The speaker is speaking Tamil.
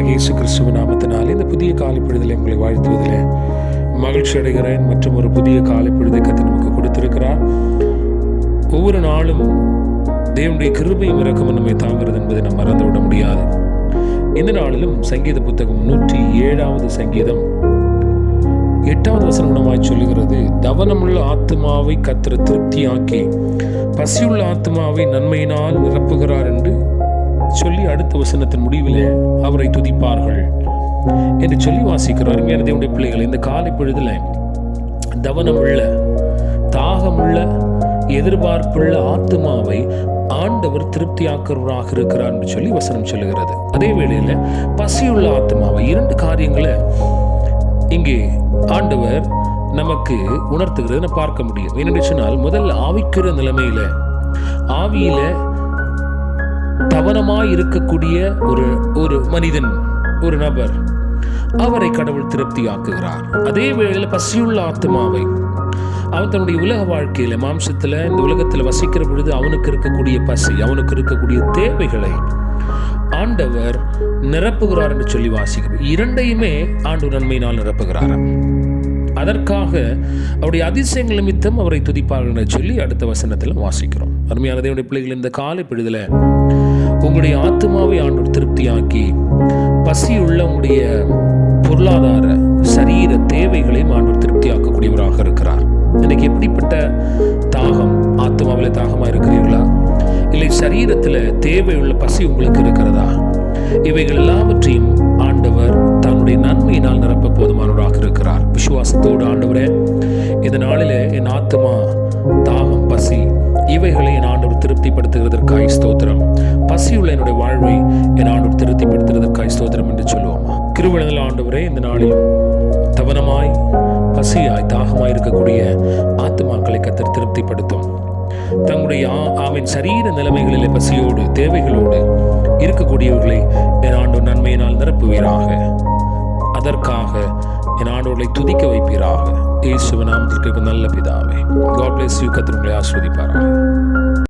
ஆண்டவராகிய இயேசு கிறிஸ்துவின் நாமத்தினாலே இந்த புதிய காலை பொழுதிலே உங்களை வாழ்த்துவதில் மகிழ்ச்சி அடைகிறேன். மற்றும் ஒரு புதிய காலை பொழுதை கர்த்தர் நமக்கு கொடுத்திருக்கிறார். ஒவ்வொரு நாளும் தேவனுடைய கிருபையும் இரக்கமும் நம்மை தாங்கிறது என்பதை நாம் மறந்துவிட முடியாது. இந்த நாளிலும் சங்கீத புத்தகம் 107வது சங்கீதம் 8வது வசனமாய் சொல்லுகிறது, தவனமுள்ள ஆத்மாவை கர்த்தர் திருப்தியாக்கி பசியுள்ள ஆத்மாவை நன்மையினால் நிரப்புகிறார் என்று சொல்லி அடுத்த வசனத்தின் முடிவிலே அவரை துதிப்பார்கள் என்று சொல்லி வாசிக்கிறார். அருமையான தேவனுடைய பிள்ளைகள், இந்த காலை பொழுதுல தவனமுள்ள தாகமுள்ள எதிர்பார்ப்புள்ள ஆத்மாவை ஆண்டவர் திருப்தியாக்குறவராக இருக்கிறார் என்று சொல்லி வசனம் சொல்லுகிறது. அதே வேளையில பசியுள்ள ஆத்மாவை, இரண்டு காரியங்களை இங்கே ஆண்டவர் நமக்கு உணர்த்துகிறத பார்க்க முடியும். என்னென்னு சொன்னால், முதல் ஆவிக்கிற நிலைமையில ஆவியில தவனமாய் இருக்கக்கூடிய ஒரு மனிதன், ஒரு நபர், அவரை கடவுள் திருப்தி ஆக்குகிறார். அதே வேளையில் பசியுள்ள ஆத்மாவை அவன் தன்னுடைய உலக வாழ்க்கையில மாம்சத்துல இந்த உலகத்துல வசிக்கிற பொழுது அவனுக்கு இருக்கக்கூடிய பசி, அவனுக்கு இருக்கக்கூடிய தேவைகளை ஆண்டவர் நிரப்புகிறார் என்று சொல்லி வாசிக்கிறோம். இரண்டையுமே ஆண்டவர் நன்மையினால் நிரப்புகிறார். அதற்காக அவருடைய அதிசயங்கள் நிமித்தம் அவரை துதிப்பார்கள் என்று சொல்லி அடுத்த வசனத்தில் வாசிக்கிறோம். அருமையான தேவனுடைய பிள்ளைகள், இந்த காலை பொழுதுல உங்களுடைய ஆத்மாவை ஆண்டவர் திருப்தியாக்கி பசியுள்ள உங்களுடைய பொருளாதார சரீர தேவைகளையும் ஆண்டவர் திருப்தியாக்கக்கூடியவராக இருக்கிறார். இன்னைக்கு எப்படிப்பட்ட தாகம், ஆத்மாவில தாகமா இருக்கிறீர்களா, இல்லை சரீரத்துல தேவையுள்ள பசி உங்களுக்கு இருக்கிறதா? இவைகள் எல்லாவற்றையும் ஆண்டவர் தன்னுடைய நன்மையினால் நிரப்ப போதுமானவராக இருக்கிறார். விசுவாசத்தோடு, ஆண்டவரே, இந்த நாளில என் ஆத்மா தாகம், பசி இவைகளை என் ஆண்டவர் திருப்திப்படுத்துகிறதற்காய் ஸ்தோத்திரம். பசியுள்ள என்னுடைய வாழ்வை என் ஆண்டவர் திருப்திப்படுத்துகிறதற்காய் ஸ்தோத்திரம் என்று சொல்லுவோமா? கிருபையுள்ள ஆண்டவரே, இந்த நாளில் தவனமாய் பசியாய் தாகமாய் இருக்கக்கூடிய ஆத்மாக்களை கர்த்தர் திருப்திப்படுத்தும். தங்களுடைய ஆவின் சரீர நிலைமைகளிலே பசியோடு தேவைகளோடு இருக்கக்கூடியவர்களை என் ஆண்டவர் நன்மையினால் நிரப்புவீராக. அதற்காக என் ஆண்டவர்களை துதிக்க வைப்பீராக. இயேசுவின் நாமத்தில் நல்ல பிதாவே. God bless you. கர்த்தர் உங்களை ஆசீர்வதிப்பாராக.